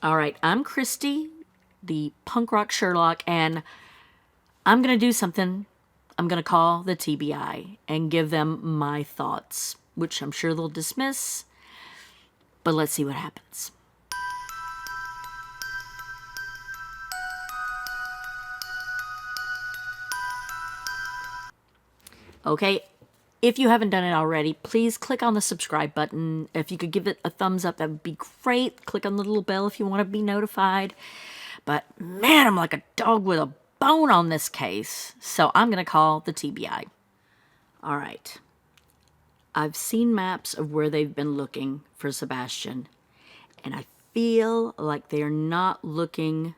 All right, I'm Christy, the punk rock Sherlock, and I'm going to do something. I'm going to call the TBI and give them my thoughts, which I'm sure they'll dismiss, but let's see what happens. Okay, if you haven't done it already, please click on the subscribe button. If you could give it a thumbs up, that would be great. Click on the little bell if you want to be notified. But man, I'm like a dog with a bone on this case. So I'm going to call the TBI. All right. I've seen maps of where they've been looking for Sebastian, and I feel like they're not looking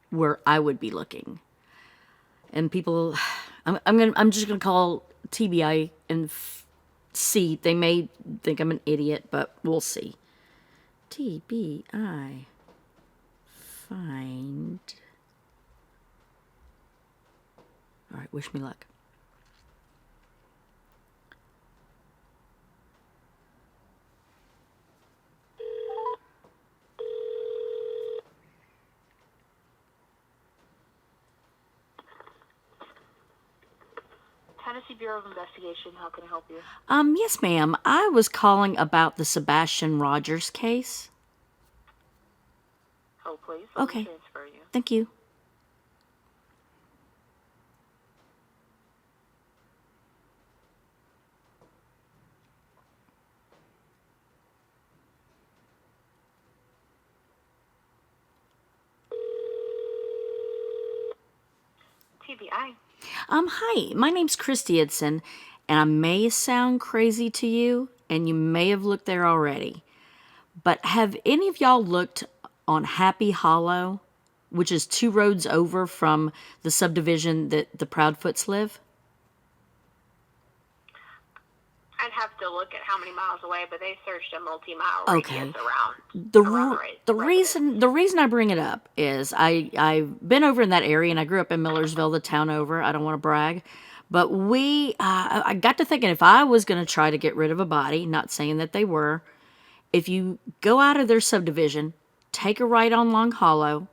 where I would be looking. And people, I'm just gonna call TBI and see. They may think I'm an idiot, but we'll see. TBI, find. All right, wish me luck. Tennessee Bureau of Investigation, how can I help you? Yes, ma'am. I was calling about the Sebastian Rogers case. Oh, please. Let me Okay, transfer you. thank you. TBI. Hi, my name's Christy Edson, and I may sound crazy to you, and you may have looked there already, but have any of y'all looked on Happy Hollow, which is 2 roads over from the subdivision that the Proudfoots live? I'd have to look at how many miles away, but they searched a multi-mile Okay. radius around The the residence. reason I bring it up is I've been over in that area, and I grew up in Millersville, the town over. I don't want to brag, but I got to thinking, if I was going to try to get rid of a body, not saying that they were, if you go out of their subdivision, take a right on Long Hollow,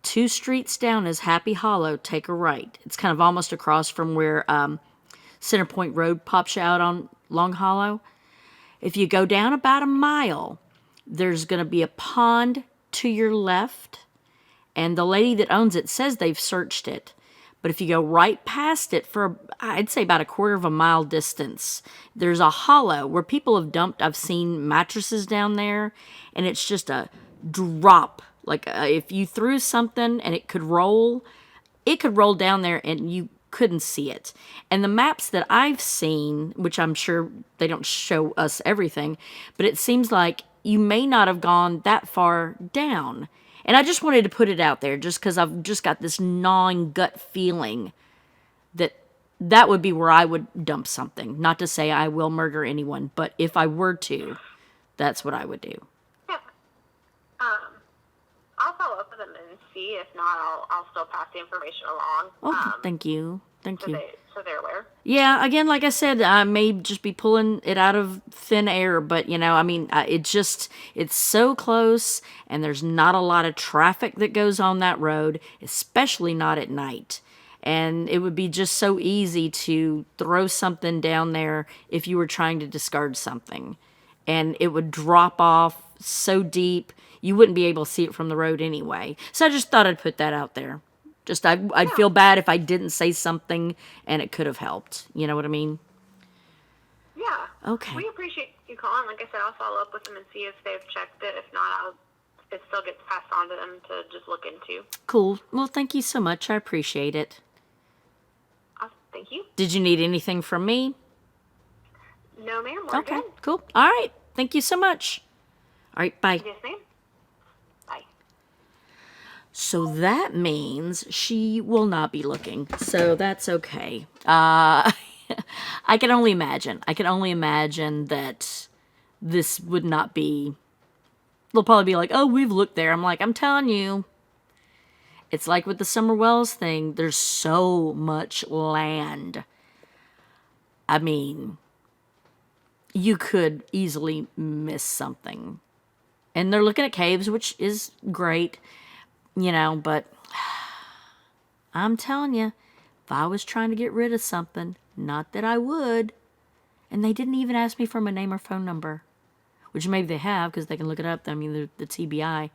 2 streets down is Happy Hollow, take a right. It's kind of almost across from where Center Point Road pops you out on Long Hollow. If you go down about a mile, there's going to be a pond to your left, and the lady that owns it says they've searched it. But if you go right past it for, I'd say about a quarter of a mile distance, there's a hollow where people have dumped, I've seen mattresses down there, and it's just a drop. Like if you threw something and it could roll down there and you couldn't see it. And the maps that I've seen, which I'm sure they don't show us everything, but it seems like you may not have gone that far down. And I just wanted to put it out there just because I've just got this gnawing gut feeling that that would be where I would dump something. Not to say I will murder anyone, but if I were to, that's what I would do. Yeah. I'll follow up with them and see. If not, I'll still pass the information along. Oh, thank you. Thank you. So they're aware. Yeah, again, like I said, I may just be pulling it out of thin air, but I mean, it's so close, and there's not a lot of traffic that goes on that road, especially not at night. And it would be just so easy to throw something down there if you were trying to discard something. And it would drop off so deep, you wouldn't be able to see it from the road anyway. So I just thought I'd put that out there. Just I'd feel bad if I didn't say something and it could have helped. You know what I mean? Yeah. Okay. We appreciate you calling. Like I said, I'll follow up with them and see if they've checked it. If not, it still gets passed on to them to just look into. Cool. Well, thank you so much. I appreciate it. Awesome. Thank you. Did you need anything from me? No, ma'am. We're Okay. good. Cool. All right. Thank you so much. All right. Bye. Yes, ma'am. Bye. So that means she will not be looking. So that's okay. I can only imagine. I can only imagine that this would not be. They'll probably be like, "Oh, we've looked there." I'm like, I'm telling you. It's like with the Summer Wells thing. There's so much land. I mean, you could easily miss something. And they're looking at caves, which is great, but I'm telling you, if I was trying to get rid of something, not that I would, and they didn't even ask me for my name or phone number, which maybe they have because they can look it up. I mean, they're the TBI.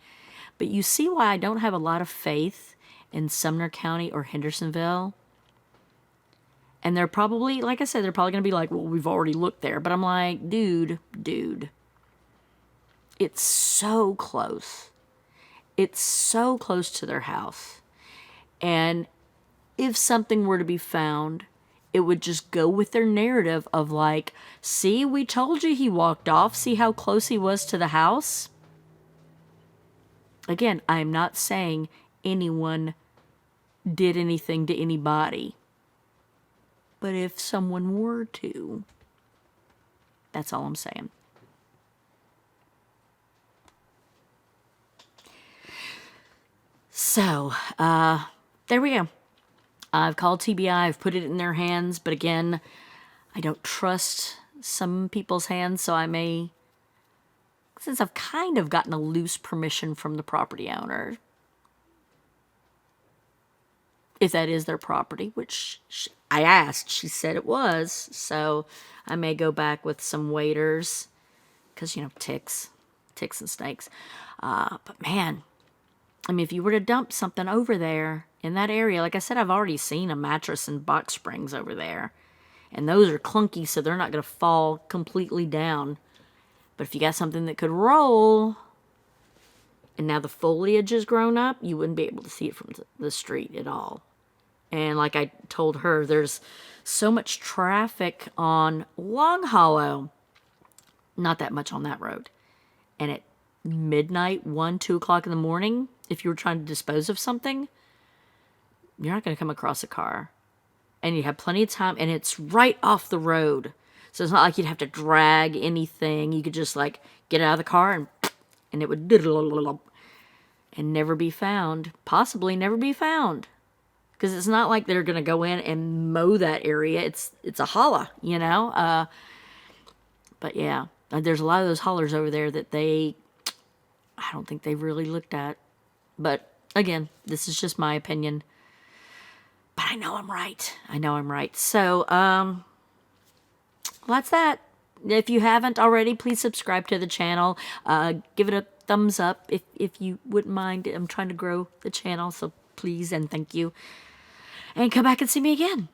But you see why I don't have a lot of faith in Sumner County or Hendersonville. And they're probably, like I said, they're probably going to be like, well, we've already looked there. But I'm like, dude, it's so close. It's so close to their house. And if something were to be found, it would just go with their narrative of like, see, we told you he walked off. See how close he was to the house? Again, I am not saying anyone did anything to anybody. But if someone were to, that's all I'm saying. So, there we go. I've called TBI, I've put it in their hands, but again, I don't trust some people's hands, so I may, since I've kind of gotten a loose permission from the property owner, if that is their property, which I asked, she said it was, so I may go back with some waiters, because, ticks and snakes. But man, I mean, if you were to dump something over there in that area, like I said, I've already seen a mattress and box springs over there. And those are clunky, so they're not going to fall completely down. But if you got something that could roll, and now the foliage is grown up, you wouldn't be able to see it from the street at all. And like I told her, there's so much traffic on Long Hollow. Not that much on that road. And at midnight, 1, 2 o'clock in the morning, if you were trying to dispose of something, you're not going to come across a car. And you have plenty of time, and it's right off the road. So it's not like you'd have to drag anything. You could just like get out of the car and it would and never be found. Possibly never be found. Because it's not like they're going to go in and mow that area. It's a holler, But yeah, there's a lot of those hollers over there that I don't think they've really looked at. But again, this is just my opinion. But I know I'm right. So, that's that. If you haven't already, please subscribe to the channel. Give it a thumbs up if you wouldn't mind. I'm trying to grow the channel, so please and thank you. And come back and see me again.